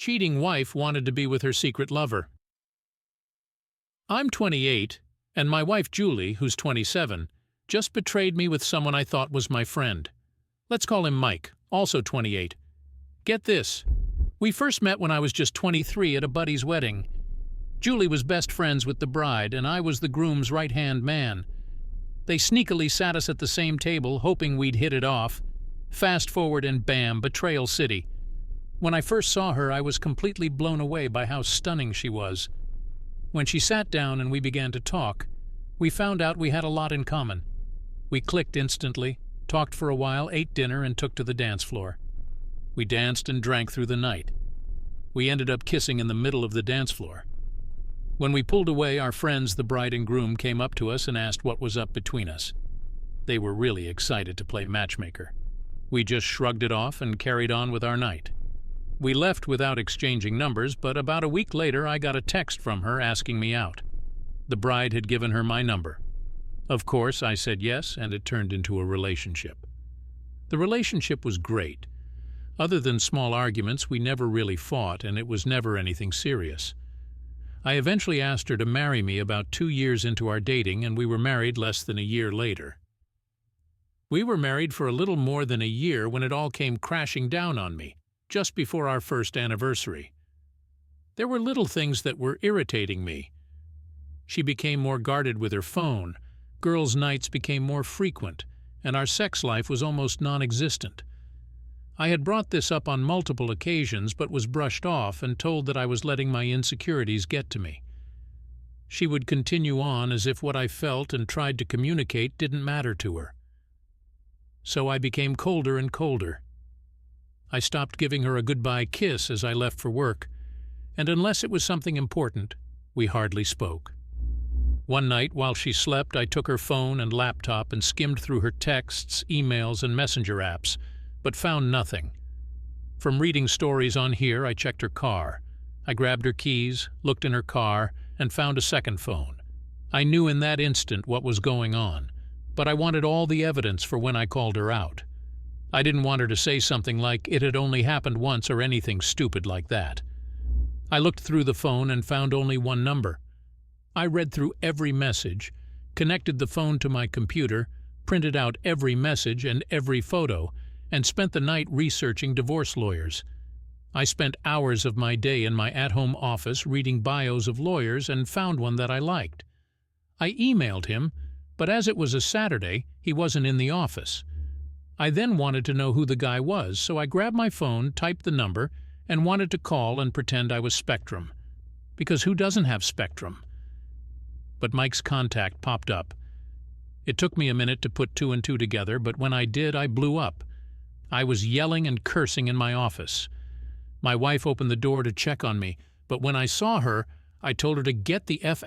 Cheating wife wanted to be with her secret lover. I'm 28, and my wife Julie, who's 27, just betrayed me with someone I thought was my friend. Let's call him Mike, also 28. Get this. We first met when I was just 23 at a buddy's wedding. Julie was best friends with the bride, and I was the groom's right-hand man. They sneakily sat us at the same table, hoping we'd hit it off. Fast forward and bam, Betrayal City. When I first saw her, I was completely blown away by how stunning she was. When she sat down and we began to talk, we found out we had a lot in common. We clicked instantly, talked for a while, ate dinner, and took to the dance floor. We danced and drank through the night. We ended up kissing in the middle of the dance floor. When we pulled away, our friends, the bride and groom, came up to us and asked what was up between us. They were really excited to play matchmaker. We just shrugged it off and carried on with our night. We left without exchanging numbers, but about a week later I got a text from her asking me out. The bride had given her my number. Of course, I said yes, and it turned into a relationship. The relationship was great. Other than small arguments, we never really fought, and it was never anything serious. I eventually asked her to marry me about 2 years into our dating, and we were married less than a year later. We were married for a little more than a year when it all came crashing down on me, just before our first anniversary. There were little things that were irritating me. She became more guarded with her phone, girls' nights became more frequent, and our sex life was almost non-existent. I had brought this up on multiple occasions but was brushed off and told that I was letting my insecurities get to me. She would continue on as if what I felt and tried to communicate didn't matter to her. So I became colder and colder. I stopped giving her a goodbye kiss as I left for work, and unless it was something important, we hardly spoke. One night, while she slept, I took her phone and laptop and skimmed through her texts, emails, and messenger apps, but found nothing. From reading stories on here, I checked her car. I grabbed her keys, looked in her car, and found a second phone. I knew in that instant what was going on, but I wanted all the evidence for when I called her out. I didn't want her to say something like it had only happened once or anything stupid like that. I looked through the phone and found only one number. I read through every message, connected the phone to my computer, printed out every message and every photo, and spent the night researching divorce lawyers. I spent hours of my day in my at-home office reading bios of lawyers and found one that I liked. I emailed him, but as it was a Saturday, he wasn't in the office. I then wanted to know who the guy was, so I grabbed my phone, typed the number, and wanted to call and pretend I was Spectrum. Because who doesn't have Spectrum? But Mike's contact popped up. It took me a minute to put two and two together, but when I did, I blew up. I was yelling and cursing in my office. My wife opened the door to check on me, but when I saw her, I told her to get the F***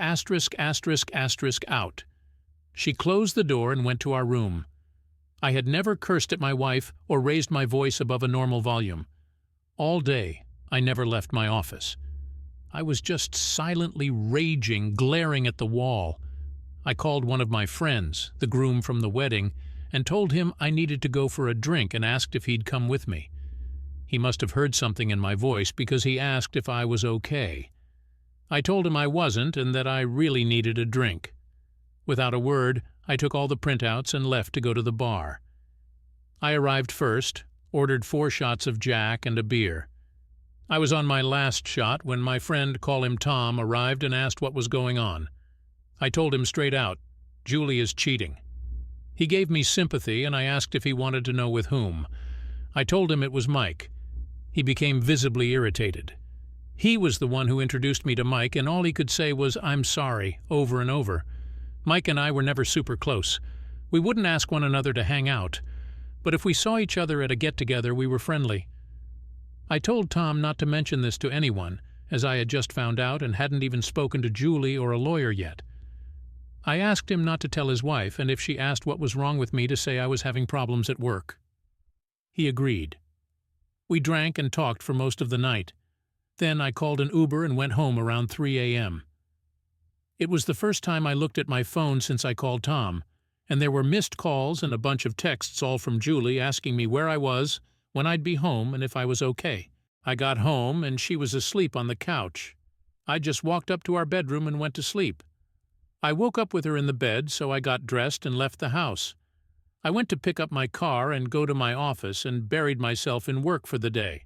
out. She closed the door and went to our room. I had never cursed at my wife or raised my voice above a normal volume. All day, I never left my office. I was just silently raging, glaring at the wall. I called one of my friends, the groom from the wedding, and told him I needed to go for a drink and asked if he'd come with me. He must have heard something in my voice because he asked if I was okay. I told him I wasn't and that I really needed a drink. Without a word, I took all the printouts and left to go to the bar. I arrived first, ordered 4 shots of Jack and a beer. I was on my last shot when my friend, call him Tom, arrived and asked what was going on. I told him straight out, Julie is cheating. He gave me sympathy and I asked if he wanted to know with whom. I told him it was Mike. He became visibly irritated. He was the one who introduced me to Mike, and all he could say was, "I'm sorry," over and over. Mike and I were never super close. We wouldn't ask one another to hang out, but if we saw each other at a get-together, we were friendly. I told Tom not to mention this to anyone, as I had just found out and hadn't even spoken to Julie or a lawyer yet. I asked him not to tell his wife, and if she asked what was wrong with me, to say I was having problems at work. He agreed. We drank and talked for most of the night. Then I called an Uber and went home around 3 a.m. It was the first time I looked at my phone since I called Tom, and there were missed calls and a bunch of texts all from Julie asking me where I was, when I'd be home, and if I was okay. I got home and she was asleep on the couch. I just walked up to our bedroom and went to sleep. I woke up with her in the bed, so I got dressed and left the house. I went to pick up my car and go to my office and buried myself in work for the day.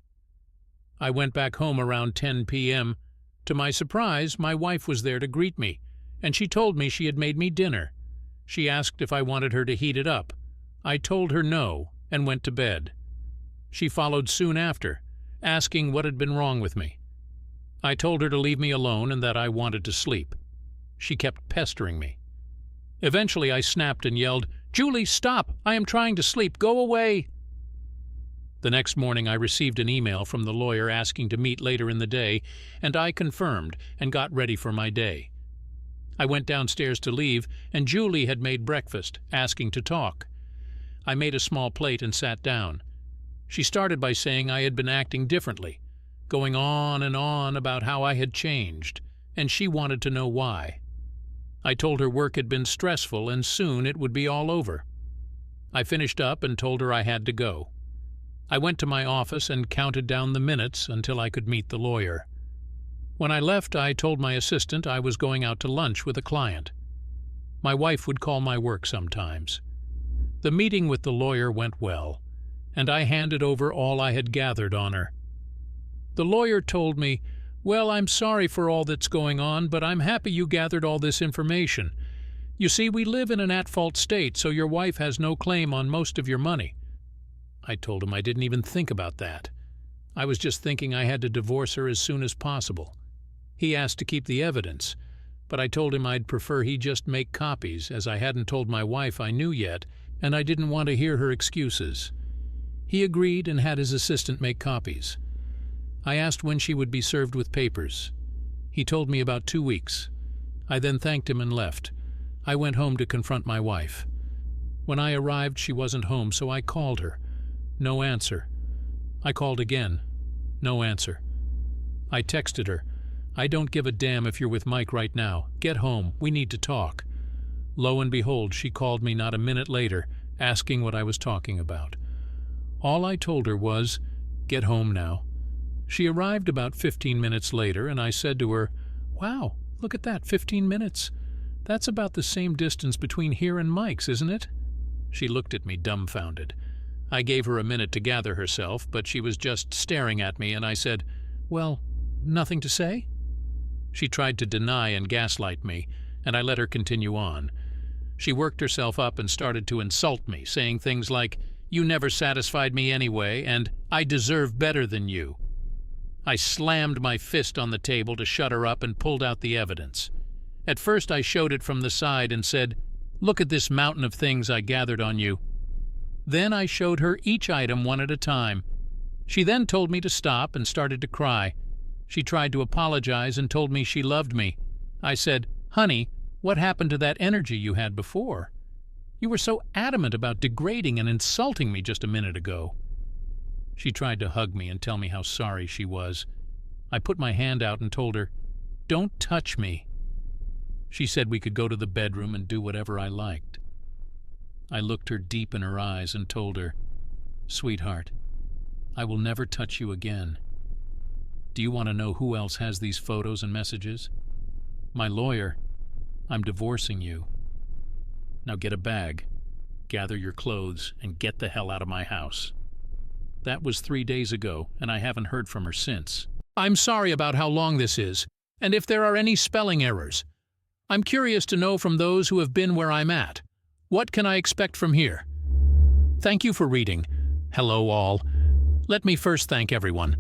I went back home around 10 p.m. To my surprise, my wife was there to greet me, and she told me she had made me dinner. She asked if I wanted her to heat it up. I told her no and went to bed. She followed soon after, asking what had been wrong with me. I told her to leave me alone and that I wanted to sleep. She kept pestering me. Eventually I snapped and yelled, "Julie, stop! I am trying to sleep. Go away!" The next morning I received an email from the lawyer asking to meet later in the day, and I confirmed and got ready for my day. I went downstairs to leave, and Julie had made breakfast, asking to talk. I made a small plate and sat down. She started by saying I had been acting differently, going on and on about how I had changed, and she wanted to know why. I told her work had been stressful and soon it would be all over. I finished up and told her I had to go. I went to my office and counted down the minutes until I could meet the lawyer. When I left, I told my assistant I was going out to lunch with a client. My wife would call my work sometimes. The meeting with the lawyer went well, and I handed over all I had gathered on her. The lawyer told me, "Well, I'm sorry for all that's going on, but I'm happy you gathered all this information. You see, we live in an at-fault state, so your wife has no claim on most of your money." I told him I didn't even think about that. I was just thinking I had to divorce her as soon as possible. He asked to keep the evidence, but I told him I'd prefer he just make copies, as I hadn't told my wife I knew yet, and I didn't want to hear her excuses. He agreed and had his assistant make copies. I asked when she would be served with papers. He told me about 2 weeks. I then thanked him and left. I went home to confront my wife. When I arrived, she wasn't home, so I called her. No answer. I called again. No answer. I texted her, "I don't give a damn if you're with Mike right now. Get home. We need to talk." Lo and behold, she called me not a minute later, asking what I was talking about. All I told her was, "Get home now." She arrived about 15 minutes later, and I said to her, "Wow, look at that, 15 minutes. That's about the same distance between here and Mike's, isn't it?" She looked at me dumbfounded. I gave her a minute to gather herself, but she was just staring at me, and I said, "Well, nothing to say?" She tried to deny and gaslight me, and I let her continue on. She worked herself up and started to insult me, saying things like, "You never satisfied me anyway," and "I deserve better than you." I slammed my fist on the table to shut her up and pulled out the evidence. At first I showed it from the side and said, "Look at this mountain of things I gathered on you." Then I showed her each item one at a time. She then told me to stop and started to cry. She tried to apologize and told me she loved me. I said, "Honey, what happened to that energy you had before? You were so adamant about degrading and insulting me just a minute ago." She tried to hug me and tell me how sorry she was. I put my hand out and told her, "Don't touch me." She said we could go to the bedroom and do whatever I liked. I looked her deep in her eyes and told her, "Sweetheart, I will never touch you again. Do you want to know who else has these photos and messages? My lawyer. I'm divorcing you. Now get a bag, gather your clothes, and get the hell out of my house." That was 3 days ago, and I haven't heard from her since. I'm sorry about how long this is, and if there are any spelling errors. I'm curious to know from those who have been where I'm at. What can I expect from here? Thank you for reading. Hello all. Let me first thank everyone.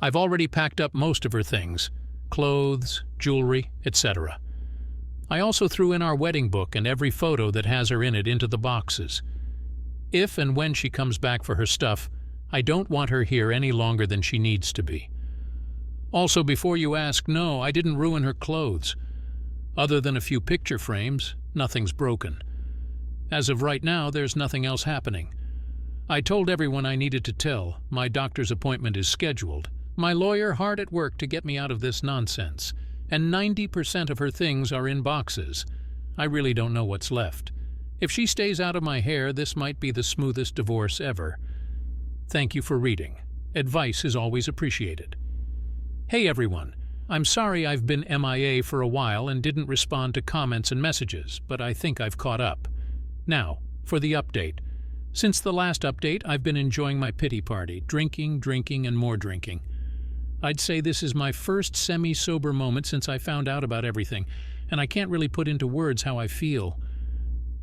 I've already packed up most of her things, clothes, jewelry, etc. I also threw in our wedding book and every photo that has her in it into the boxes. If and when she comes back for her stuff, I don't want her here any longer than she needs to be. Also, before you ask, no, I didn't ruin her clothes. Other than a few picture frames, nothing's broken. As of right now, there's nothing else happening. I told everyone I needed to tell. My doctor's appointment is scheduled. My lawyer hard at work to get me out of this nonsense. And 90% of her things are in boxes. I really don't know what's left. If she stays out of my hair, this might be the smoothest divorce ever. Thank you for reading. Advice is always appreciated. Hey everyone, I'm sorry I've been MIA for a while and didn't respond to comments and messages, but I think I've caught up. Now, for the update. Since the last update, I've been enjoying my pity party, drinking, and more drinking. I'd say this is my first semi-sober moment since I found out about everything, and I can't really put into words how I feel.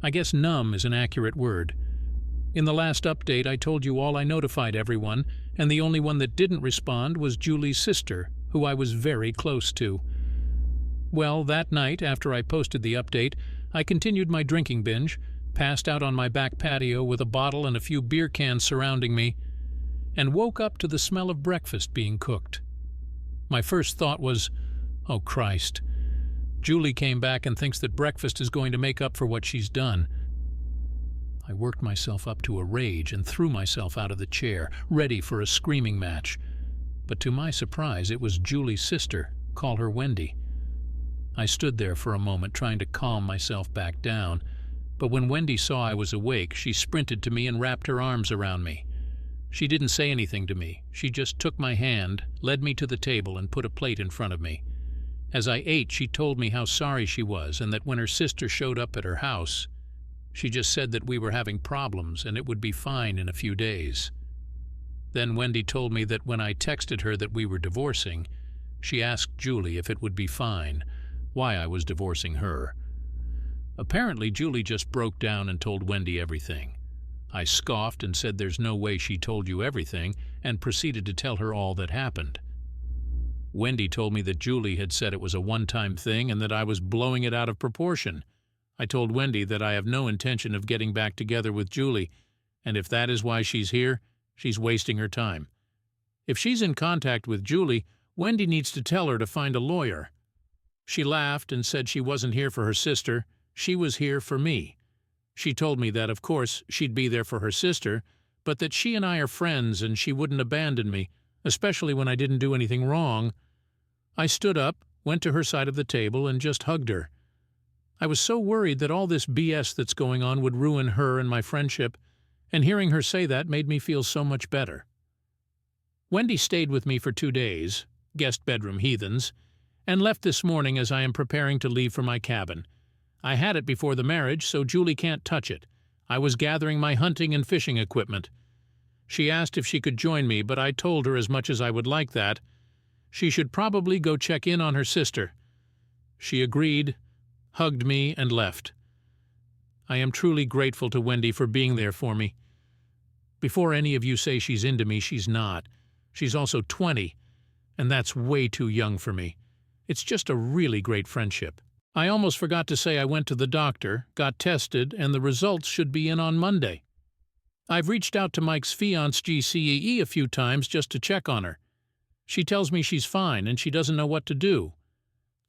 I guess numb is an accurate word. In the last update, I told you all I notified everyone, and the only one that didn't respond was Julie's sister, who I was very close to. Well, that night, after I posted the update, I continued my drinking binge, passed out on my back patio with a bottle and a few beer cans surrounding me, and woke up to the smell of breakfast being cooked. My first thought was, oh Christ, Julie came back and thinks that breakfast is going to make up for what she's done. I worked myself up to a rage and threw myself out of the chair, ready for a screaming match. But to my surprise, it was Julie's sister, call her Wendy. I stood there for a moment trying to calm myself back down, but when Wendy saw I was awake, she sprinted to me and wrapped her arms around me. She didn't say anything to me. She just took my hand, led me to the table, and put a plate in front of me. As I ate, she told me how sorry she was and that when her sister showed up at her house, she just said that we were having problems and it would be fine in a few days. Then Wendy told me that when I texted her that we were divorcing, she asked Julie if it would be fine, why I was divorcing her. Apparently, Julie just broke down and told Wendy everything. I scoffed and said there's no way she told you everything, and proceeded to tell her all that happened. Wendy told me that Julie had said it was a one-time thing and that I was blowing it out of proportion. I told Wendy that I have no intention of getting back together with Julie, and if that is why she's here, she's wasting her time. If she's in contact with Julie, Wendy needs to tell her to find a lawyer. She laughed and said she wasn't here for her sister. She was here for me. She told me that, of course, she'd be there for her sister, but that she and I are friends and she wouldn't abandon me, especially when I didn't do anything wrong. I stood up, went to her side of the table, and just hugged her. I was so worried that all this BS that's going on would ruin her and my friendship, and hearing her say that made me feel so much better. Wendy stayed with me for 2 days, guest bedroom heathens, and left this morning as I am preparing to leave for my cabin. I had it before the marriage, so Julie can't touch it. I was gathering my hunting and fishing equipment. She asked if she could join me, but I told her as much as I would like that, she should probably go check in on her sister. She agreed, hugged me, and left. I am truly grateful to Wendy for being there for me. Before any of you say she's into me, she's not. She's also 20, and that's way too young for me. It's just a really great friendship. I almost forgot to say I went to the doctor, got tested, and the results should be in on Monday. I've reached out to Mike's fiancée GCEE a few times just to check on her. She tells me she's fine and she doesn't know what to do.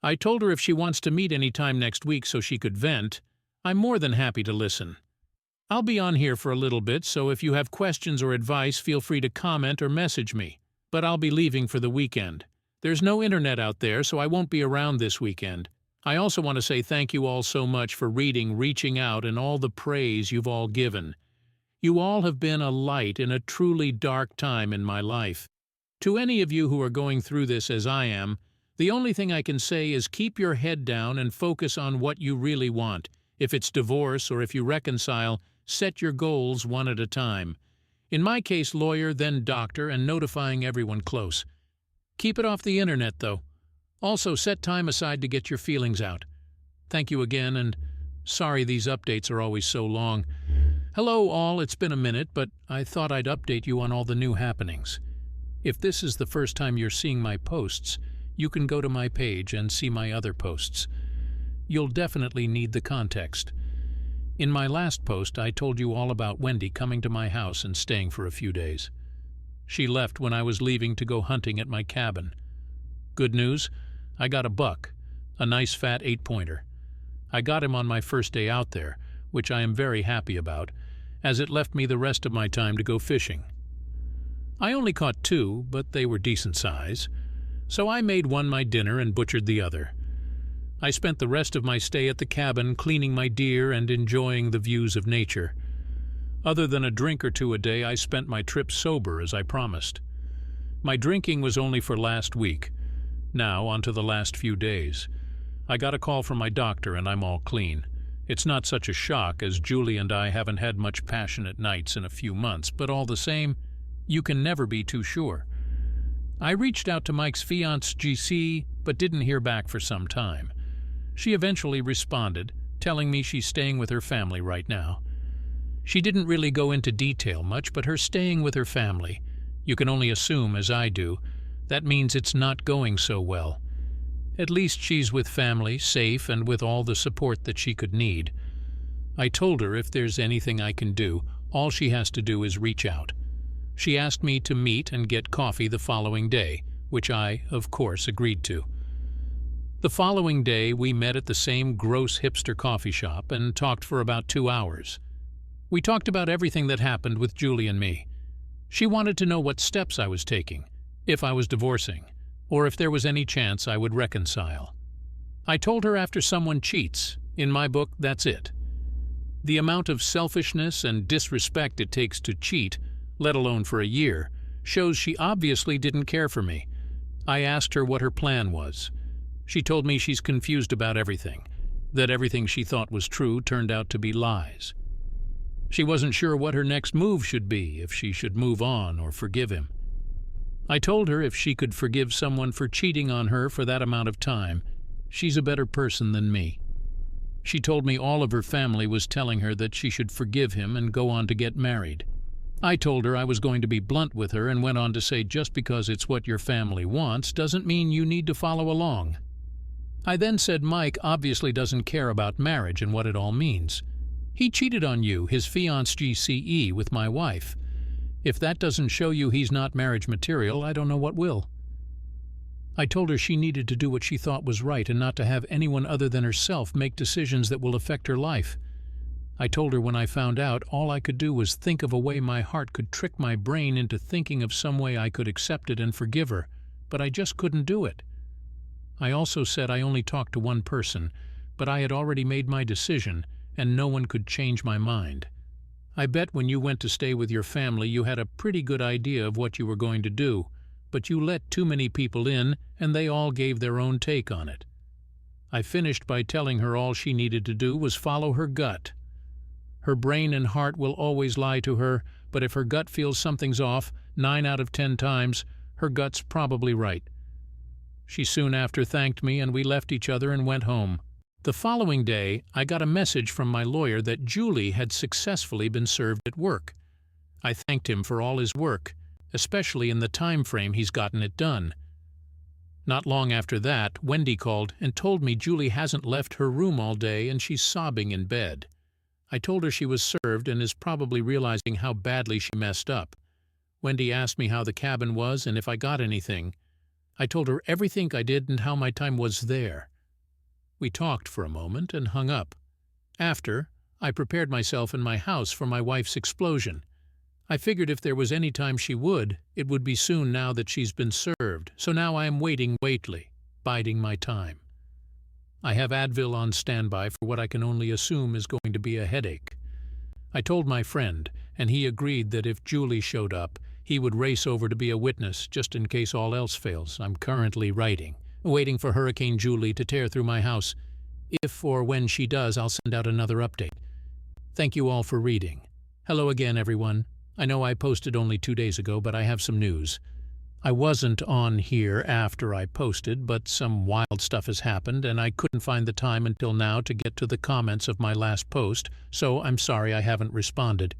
I told her if she wants to meet any time next week so she could vent, I'm more than happy to listen. I'll be on here for a little bit, so if you have questions or advice, feel free to comment or message me. But I'll be leaving for the weekend. There's no internet out there, so I won't be around this weekend. I also want to say thank you all so much for reading, reaching out, and all the praise you've all given. You all have been a light in a truly dark time in my life. To any of you who are going through this as I am, the only thing I can say is keep your head down and focus on what you really want. If it's divorce or if you reconcile, set your goals one at a time. In my case, lawyer, then doctor, and notifying everyone close. Keep it off the internet, though. Also, set time aside to get your feelings out. Thank you again, and sorry these updates are always so long. Hello all, it's been a minute, but I thought I'd update you on all the new happenings. If this is the first time you're seeing my posts, you can go to my page and see my other posts. You'll definitely need the context. In my last post, I told you all about Wendy coming to my house and staying for a few days. She left when I was leaving to go hunting at my cabin. Good news, I got a buck, a nice fat 8-pointer. I got him on my first day out there, which I am very happy about, as it left me the rest of my time to go fishing. I only caught 2, but they were decent size, so I made one my dinner and butchered the other. I spent the rest of my stay at the cabin cleaning my deer and enjoying the views of nature. Other than a drink or two a day, I spent my trip sober as I promised. My drinking was only for last week. Now, on to the last few days. I got a call from my doctor and I'm all clean. It's not such a shock, as Julie and I haven't had much passionate nights in a few months, but all the same, you can never be too sure. I reached out to Mike's fiancée GC, but didn't hear back for some time. She eventually responded, telling me she's staying with her family right now. She didn't really go into detail much, but her staying with her family, you can only assume, as I do, that means it's not going so well. At least she's with family, safe, and with all the support that she could need. I told her if there's anything I can do, all she has to do is reach out. She asked me to meet and get coffee the following day, which I, of course, agreed to. The following day, we met at the same gross hipster coffee shop and talked for about 2 hours. We talked about everything that happened with Julie and me. She wanted to know what steps I was taking, if I was divorcing, or if there was any chance I would reconcile. I told her after someone cheats, in my book, that's it. The amount of selfishness and disrespect it takes to cheat, let alone for a year, shows she obviously didn't care for me. I asked her what her plan was. She told me she's confused about everything, that everything she thought was true turned out to be lies. She wasn't sure what her next move should be, if she should move on or forgive him. I told her if she could forgive someone for cheating on her for that amount of time, she's a better person than me. She told me all of her family was telling her that she should forgive him and go on to get married. I told her I was going to be blunt with her and went on to say just because it's what your family wants doesn't mean you need to follow along. I then said Mike obviously doesn't care about marriage and what it all means. He cheated on you, his fiancée GCE, with my wife. If that doesn't show you he's not marriage material, I don't know what will. I told her she needed to do what she thought was right and not to have anyone other than herself make decisions that will affect her life. I told her when I found out, all I could do was think of a way my heart could trick my brain into thinking of some way I could accept it and forgive her, but I just couldn't do it. I also said I only talked to one person, but I had already made my decision, and no one could change my mind. I bet when you went to stay with your family you had a pretty good idea of what you were going to do, but you let too many people in, and they all gave their own take on it. I finished by telling her all she needed to do was follow her gut. Her brain and heart will always lie to her, but if her gut feels something's off, 9 out of 10 times, her gut's probably right. She soon after thanked me, and we left each other and went home. The following day, I got a message from my lawyer that Julie had successfully been served at work. I thanked him for all his work, especially in the time frame he's gotten it done. Not long after that, Wendy called and told me Julie hasn't left her room all day and she's sobbing in bed. I told her she was served and is probably realizing how badly she messed up. Wendy asked me how the cabin was and if I got anything. I told her everything I did and how my time was there. We talked for a moment and hung up. After, I prepared myself in my house for my wife's explosion. I figured if there was any time she would, it would be soon now that she's been served, so now I am waiting, biding my time. I have Advil on standby for what I can only assume is going to be a headache. I told my friend, and he agreed that if Julie showed up, he would race over to be a witness just in case all else fails. I'm currently waiting for Hurricane Julie to tear through my house. If or when she does, I'll send out another update. Thank you all for reading. Hello again, everyone. I know I posted only 2 days ago, but I have some news. I wasn't on here after I posted, but some wild stuff has happened, and I couldn't find the time until now to get to the comments of my last post, so I'm sorry I haven't responded.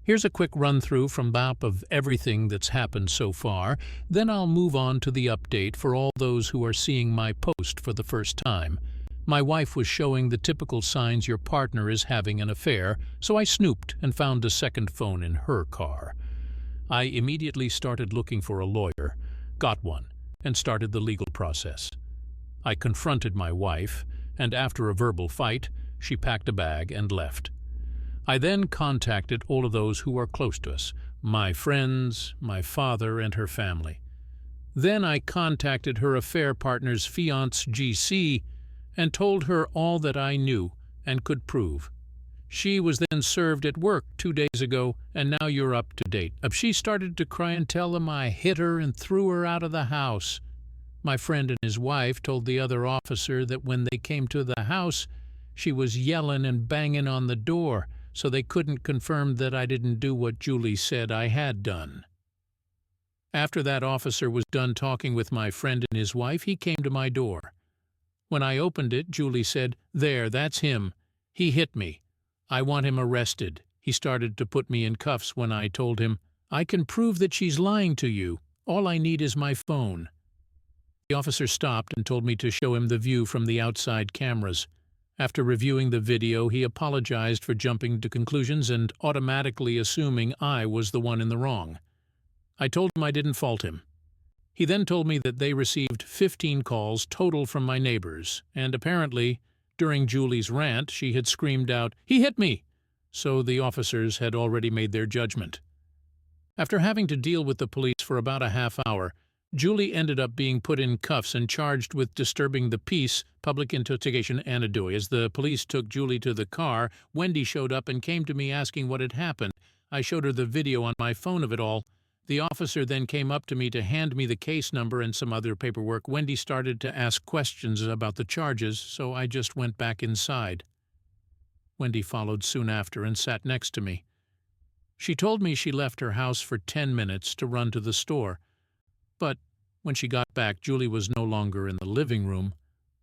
Here's a quick run-through from BAP of everything that's happened so far, then I'll move on to the update for all those who are seeing my post for the first time. My wife was showing the typical signs your partner is having an affair, so I snooped and found a second phone in her car. I immediately started looking for a lawyer, got one, and started the legal process. I confronted my wife, and after a verbal fight, she packed a bag and left. I then contacted all of those who are close to us, my friends, my father, and her family. Then I contacted her affair partner's fiancée GC and told her all that I knew and could prove. She was then served at work 2 days ago, and now you're up to date. She started to cry and tell him I hit her and threw her out of the house. My friend and his wife told the other officer that when they came to the house, she was yelling and banging on the door, so they couldn't confirm that I didn't do what Julie said I had done. After that officer was done talking with my friend and his wife, he came to my door. When I opened it, Julie said, "There, that's him. He hit me. I want him arrested." He started to put me in cuffs when I told him, "I can prove that she's lying to you. All I need is my phone." The officer stopped and told me to show him the view from the outside cameras. After reviewing the video, he apologized for jumping to conclusions and automatically assuming I was the one in the wrong. I told him I didn't fault him. He then told me that they received 15 calls total from my neighbors, and apparently, during Julie's rant, she had screamed out, "He hit me!" So the officers had already made their judgment. After having to deal with the police for about a half hour, Julie ended up being put in cuffs and charged with disturbing the peace, public intoxication, and AIDOWA. As the police took Julie to the car, Wendy showed up and came to me asking what had happened. I showed her the video on my phone of it all. The officer then came up to me to hand me the case number and some other paperwork. Wendy started to ask questions about the charges, so I just went back inside. Wendy followed soon after and sat next to me. She told me she left her house for 10 minutes to run to the store. But when she got back, Julie was no longer in the living room,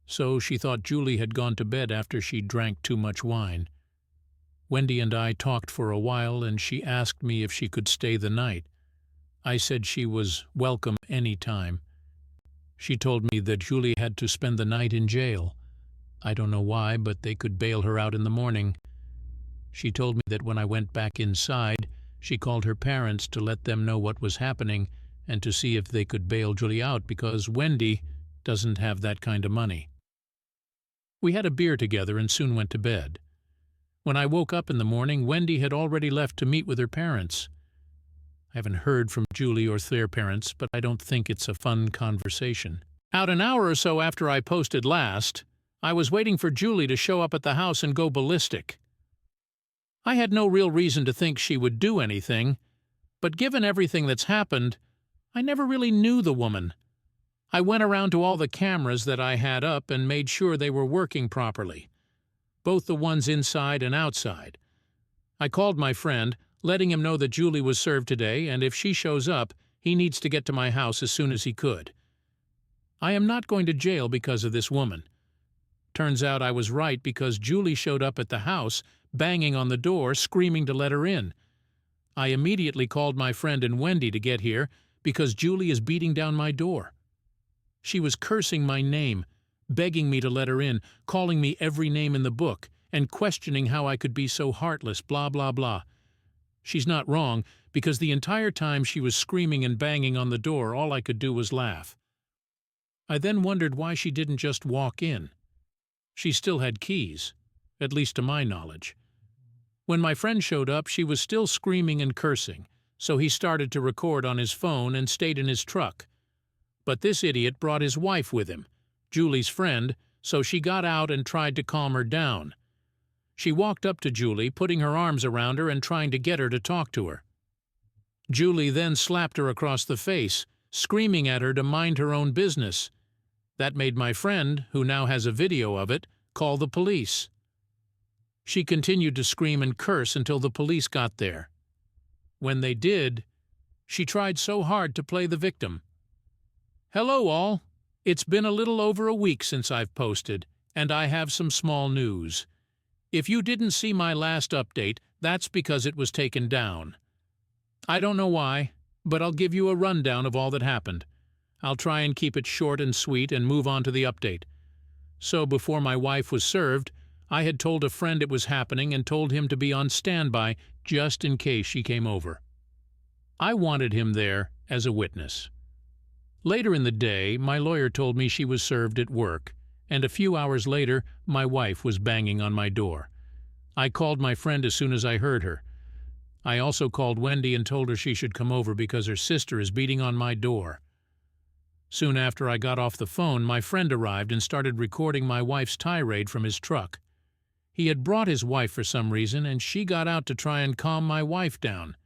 so she thought Julie had gone to bed after she drank too much wine. Wendy and I talked for a while, and she asked me if she could stay the night. I said she was welcome any time. She told me that Julie had to spend the night in jail. I don't know why, but they could bail her out in the morning. She told me that when I went back inside, she called her parents to let them know what was happening and to see if they could bail Julie out because Wendy doesn't have that kind of money. We had a beer together and soon went to bed. When I woke up in the morning, Wendy had already left to meet with her parents. I haven't heard from Julie or their parents, but I don't think it's a fun conversation. About an hour or so after I posted last, I was waiting for Julie to show up at the house and go ballistic. I had no real reason to think she would do anything, but given everything that's happened, I never really knew the woman. I went around to all the cameras that I had up and made sure they were working properly, both the ones inside and outside. I called my friend, letting him know that Julie was served today, and if she shows up, he needs to get to my house as soon as he could. I am not going to jail because of this woman. Turns out I was right because Julie showed up at the house, banging on the door, screaming to let her in. I immediately called my friend and Wendy to get here because Julie is beating down my door. She was cursing my name, begging me to let her in, calling me every name in the book, and questioning how I could be so heartless, blah, blah, blah. She's not wrong, because the entire time she was screaming and banging on the door, all I could do was laugh. I then wondered why she didn't just walk in. She still had keys, at least to my knowledge. When my friend showed up, she was still screaming and cursing, so he started to record on his phone and stayed in his truck. But this idiot brought his wife with him, Julie's friend, so she got out and tried to calm her down. She walked up to Julie, putting her arms around her and trying to get her to talk to her. Julie then slapped her across the face, screaming at her to mind her own business. That made my friend, who now has a video of it, call the police. She continued to scream and curse until the police got there. When they did, she tried so hard to play the victim. "Hello all. It's been a little over a week since I've posted, and I have some small news. If you didn't see my last update, that's because it was taken down. I don't know why, but I'll give you a rundown of all that happened. I'll try and keep it short and sweet and move on to the update. So before my wife was served, I had told a friend it was happening and told him to be on standby just in case she came over. I wanted him there as a witness. Later in the day, my lawyer told me she was served at work, and a few hours later, my wife was banging on my door. I called my friend as soon as I heard her. I also called Wendy and told her she should come over because her sister is beating on my door. Soon after I got off the phone, my friend arrived and started recording my wife's tirade from his truck. He had brought his wife for some reason, and she got out to try and calm my wife down.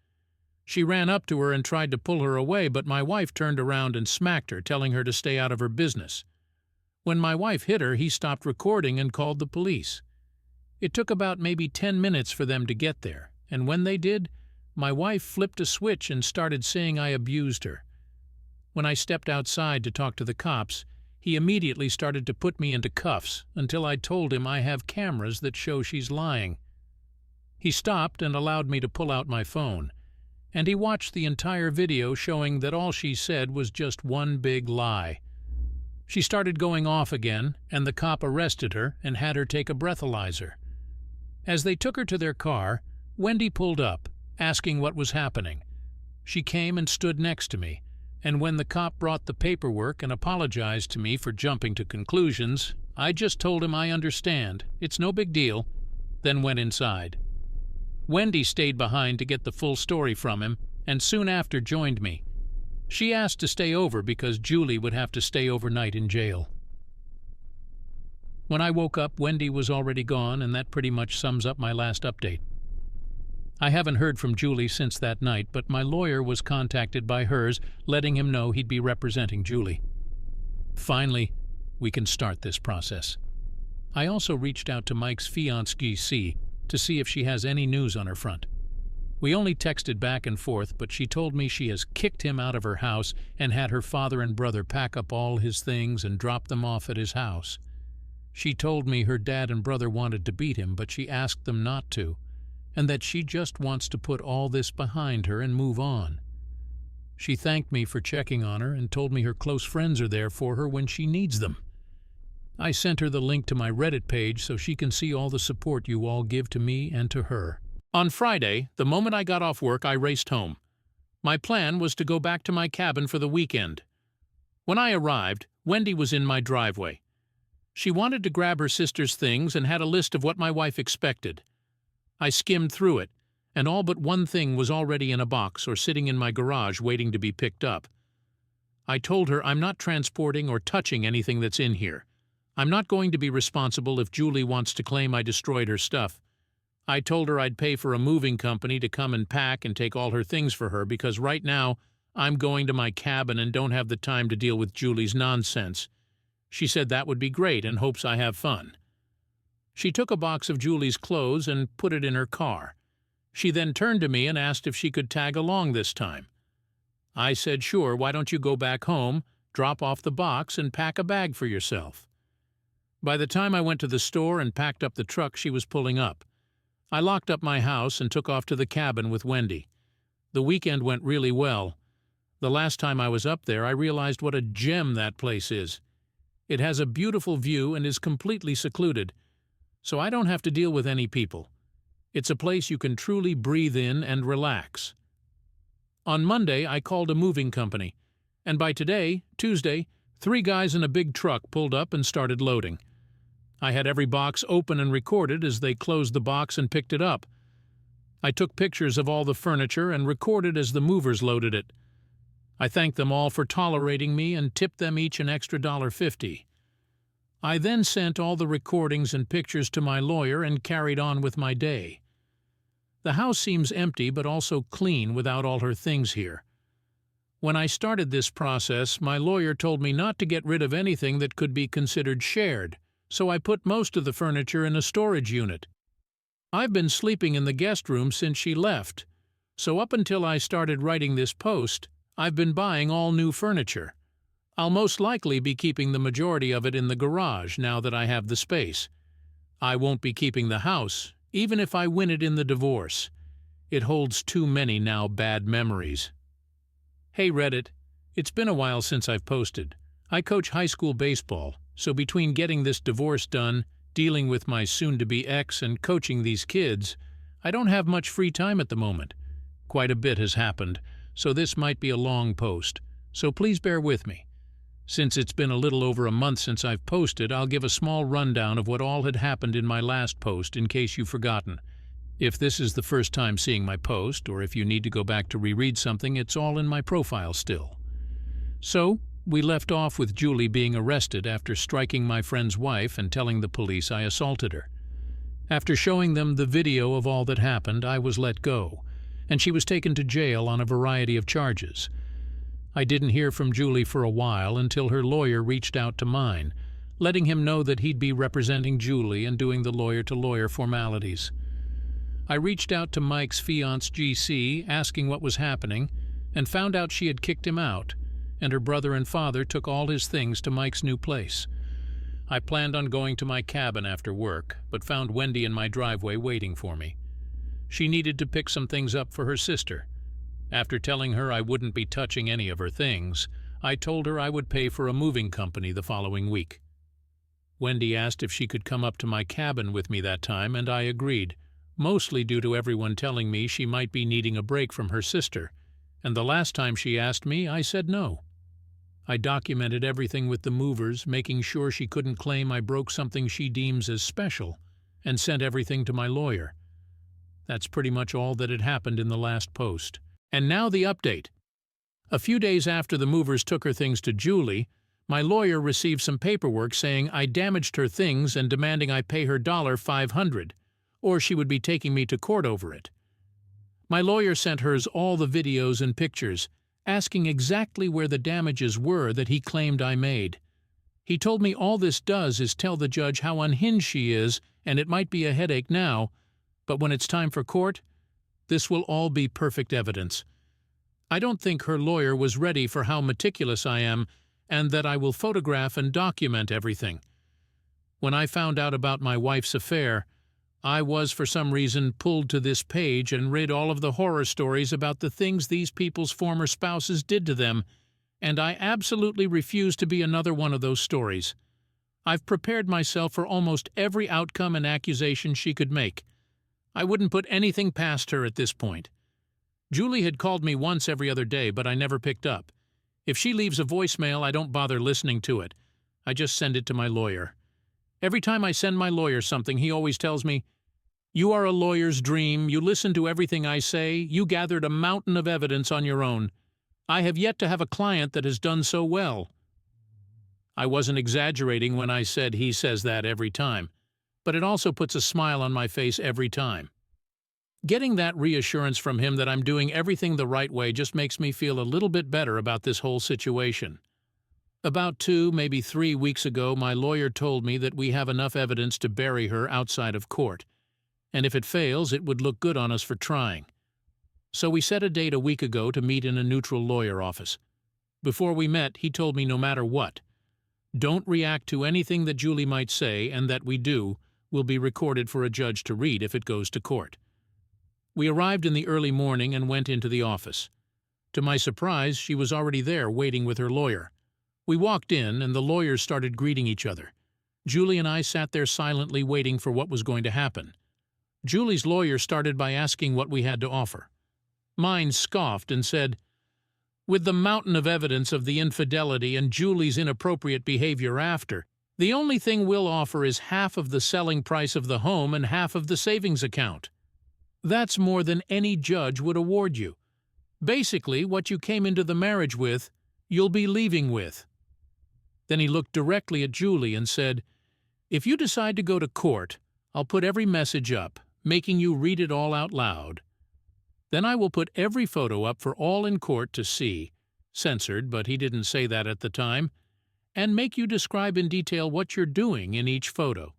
She ran up to her and tried to pull her away, but my wife turned around and smacked her, telling her to stay out of her business. When my wife hit her, he stopped recording and called the police. It took about maybe 10 minutes for them to get there, and when they did, my wife flipped a switch and started saying I abused her. When I stepped outside to talk to the cops, he immediately started to put me into cuffs until I told him I have cameras that show she's lying. He stopped and allowed me to pull out my phone, and he watched the entire video showing that all she said was just one big lie. She started going off again, and the cop arrested her and had her take a breathalyzer. As they took her to their car, Wendy pulled up, asking what was happening. She came and stood next to me, and when the cop brought the paperwork and apologized to me for jumping to conclusions, I just told him I understand, it's no big deal, then went inside. Wendy stayed behind to get the full story from him, and soon after joined me. She asked to stay over because Julie would have to stay overnight in jail. When I woke up, Wendy was already gone, and that pretty much sums up my last update. I haven't heard from Julie since that night, but my lawyer was contacted by hers, letting him know he'd be representing Julie. Finally, we can start this process. I also reached out to Mike's fiancée to see if she has any news on her front. We only texted back and forth, but she told me she has kicked him out of her house and had her father and brother pack up all his things and drop them off at his house. She told me her dad and brother wanted to beat him, but she asked them not to, and that she just wants to put all this behind her and move on. She thanked me for checking on her and told me her close friends are there for her when she needs them. I sent her the link to my Reddit page so she can see all the support you all give to me and to her. On Friday, the moment I got off work, I raced home. My plan was to go back to my cabin for the weekend. When I arrived, Wendy was in my driveway. She wanted to grab her sister's things and had a list of what my wife expected. I skimmed through it, and all but one thing was already in a box or sitting in my garage waiting to be picked up. I told her I'm not transporting or touching anything that's in here. I'm not going to be responsible if Julie wants to claim I destroyed her stuff. I told her I'd pay for a moving company to come and pack and take all her things for her because right now I'm going to my cabin and don't have the time to deal with Julie's nonsense. She said that would be great and hopes I have fun. She took a box of Julie's clothes and put it in her car. She then turned to me and asked if she could tag along this time. I said, sure, why don't you go back home, drop off the box, and pack a bag for yourself. By the time I went to the store and packed up the truck she was pulling up, I locked up my house and took off to the cabin with Wendy. The weekend went really well. The last time I was up there, I realized what a gem that place is. It has a beautiful view and is completely secluded, so I don't have to deal with any people. It's a place you can truly breathe in and relax. On Monday, I called a moving company, and by today, Tuesday, 3 guys in a big truck pulled up and started loading. I had every box open and recorded as they closed the box and picked it up. I took pictures of all the furniture and recorded as the movers loaded it. I thanked them all for tolerating me and tipped them each an extra $1.50. I then sent all the recordings and pictures to my lawyer and carried on with my day. The house seems empty but also clean without all her things here. When I started this process, my lawyer told me not to get rid of anything that could be considered shared, so I put most of the furniture in a storage unit. I've been sleeping in the guest room since she left, so up until I started writing this post, I've been buying all new furniture. I'll most likely be keeping the majority of it in the garage now that I have the space. I won't be keeping the house, even if I win it in the divorce. It holds too many now bad memories. Hey Reddit, it's been a while since I've posted. I coach high school baseball, so between getting this divorce done, dealing with my soon-to-be ex, and coaching these kids, I don't have much free time at the moment. Quite a bit has happened, so this might be a long post, so please bear with me. Since it's been a little over a month since I've posted, I'll give a small rundown of what all had happened in my last post in case you've forgotten. If this is the first time seeing my post, or if you need to go back to reread something, it's all in my profile still. So, we left off with Julie being arrested after striking my friend's wife and telling the police I assaulted her. After showing them the video of all that happened, I was let go, and she was taken to jail on a variety of charges. I didn't hear from Julie for a while until her lawyer reached out to mine, letting him know that he'd be representing Julie and doing the lawyer-to-lawyer formalities. I reached out to Mike's fiancée GC asking what was happening and found out she had kicked him out, and her brother and father took all his things to Mike's new place. I planned on going to my cabin after work, but found Wendy in my driveway waiting for me. She needed to pick some things up for her sister. After telling her I wouldn't be touching any of her things, I told her I would pay for a moving company the following week. Wendy asked if she could come up to my cabin with me that time, and I agreed, mostly due to everyone telling me she might be needing a break from her sister, and the last time she asked me, I said no. I documented everything with the movers, making sure she couldn't claim I broke something she deems as special, and sent everything to my lawyer. That's pretty much all that had happened in the last post. And now the update. A few days after the movers took her things to Julie, my lawyer received some paperwork saying I damaged her things and demanding I pay her $500, or she would be taking me to court over it. My lawyer sent hers all the videos and pictures, asking exactly where the damages were that he claimed I made. He told me all this does is tell the judge how unhinged she is, and it might be a headache now, but when it's time for court, this will all be perfect evidence. I don't think her lawyer was ready for how meticulous I am, and that I will photograph and document everything. When I found out about my wife's affair, I was for some reason pulled to this page and read all of the horror stories about the things these people's former spouses did to them, and I absolutely refuse to be another one of those stories. I've prepared myself for almost every outcome and accusation she could make. I wouldn't put anything past her at this point. Julie had called me once every other day, but I never picked up. If she leaves a voicemail, I don't bother listening to it. I just send it to my lawyer. Every time I send my lawyer something, he always tells me, "You are a lawyer's dream. You listen to everything I say. You gathered a mountain of evidence on your own. I have yet to have a client that has done so well." I wasn't exaggerating when I said he says that every time, but it also puts a smile on my face every time. Getting that reassurance from him that I'm doing everything the right way just makes me feel a little bit better about this whole situation. About 2, maybe 3 weeks ago, my lawyer told me that we have enough evidence to bury her outside of court, and if it fails, it would look good on us for trying. So we set a date a week ago to meet in a neutral lawyer office. Before we met, he told me no matter what, don't react to anything that Julie might say, and that we do will be recorded for a judge to read if it goes to court. We arrived in the early morning and went into the office. To my surprise, she was already there waiting with her lawyer. We walked in, and the lawyers started greeting each other. Julie and I sat there silently waiting for what was going to happen. Julie's lawyer started by asking what we had to offer. Mine scoffed and said, "With the mountain of evidence of the infidelity and Julie's inappropriate behavior after, the only thing we'll offer is half of the selling price of the home and half of the savings account. That's more than any judge would award you. Basically, what you came into the marriage with, you'll be leaving with." Then he looked directly at Julie and said, "If you decide to go to court, I'll put every message up, making you read it all out loud. Then I will put every photo up for all in court to see, censored, but he didn't say that at the time, and make you describe in detail what you're doing in each photo.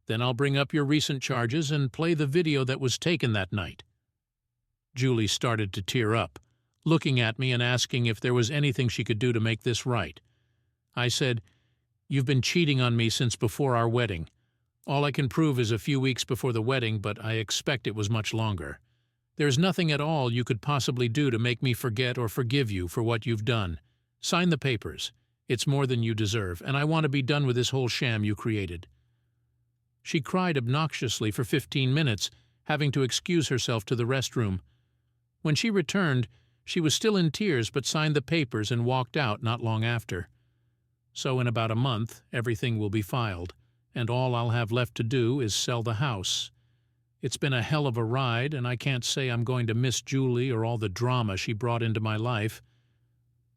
Then I'll bring up your recent charges and play the video that was taken that night." Julie started to tear up, looking at me and asking if there was anything she could do to make this right. I said, "You've been cheating on me since before our wedding. All I can prove is a few weeks before the wedding, but I expect it was much longer. There's nothing at all you could possibly do to make me forget or forgive you for what you've done. Sign the papers. It's more than you deserve, and I want to be done with this whole sham you created." She cried obnoxiously for 15 minutes, having to excuse herself to the restroom. When she returned, she was still in tears but signed the papers and walked out not long after. So in about a month, everything will be filed, and all I'll have left to do is sell the house. It's been a hell of a ride, and I can't say I'm going to miss Julie or all the drama she brought into my life.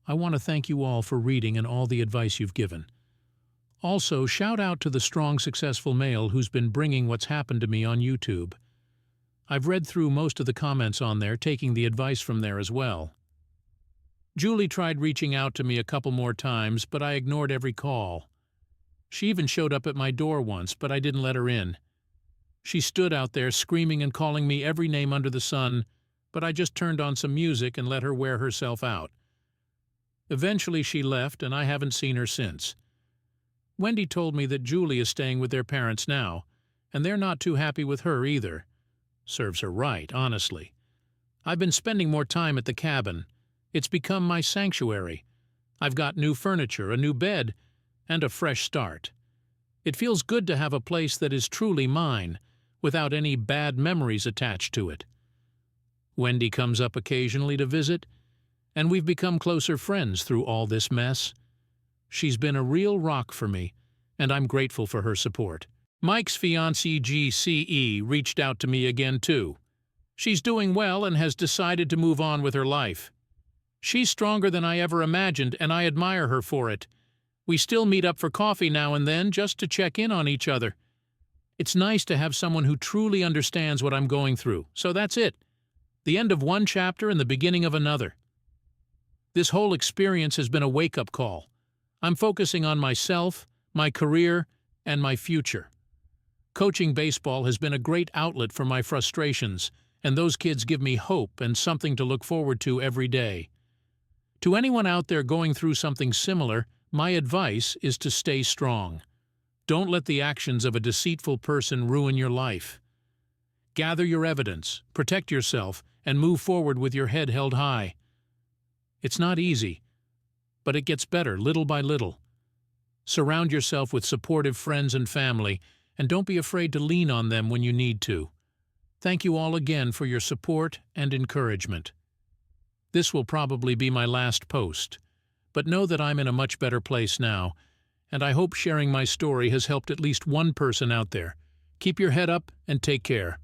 I want to thank you all for reading and all the advice you've given. Also, shout out to the strong, successful male who's been bringing what's happened to me on YouTube. I've read through most of the comments on there, taking the advice from there as well. Julie tried reaching out to me a couple more times, but I ignored every call. She even showed up at my door once, but I didn't let her in. She stood out there screaming and calling me every name under the sun, but I just turned on some music and let her wear herself out. Eventually she left, and I haven't seen her since. Wendy told me that Julie is staying with their parents now, and they're not too happy with her either. Serves her right, honestly. I've been spending more time at the cabin. It's become my sanctuary. I've got new furniture, a new bed, and a fresh start. It feels good to have a place that is truly mine, without any bad memories attached to it. Wendy comes up occasionally to visit, and we've become closer friends through all this mess. She's been a real rock for me, and I'm grateful for her support. Mike's fiancée GCE reached out to me again too. She's doing well and has decided to move on with her life. She's stronger than I ever imagined, and I admire her for it. We still meet up for coffee now and then just to check in on each other. It's nice to have someone who truly understands what I'm going through. So that's it. The end of one chapter and the beginning of another. This whole experience has been a wake-up call. I'm focusing on myself, my career, and my future. Coaching baseball has been a great outlet for my frustrations, and those kids give me hope and something to look forward to every day. To anyone out there going through something similar, my advice is to stay strong. Don't let the actions of a deceitful person ruin your life. Gather your evidence, protect yourself, and move forward with your head held high. It's not easy, but it gets better little by little. Surround yourself with supportive friends and family, and don't be afraid to lean on them when you need to. Thank you all again for your support and encouragement. This will probably be my last post, but know that I'm in a much better place now, and I hope sharing my story has helped at least one person out there. Keep your head up and take care.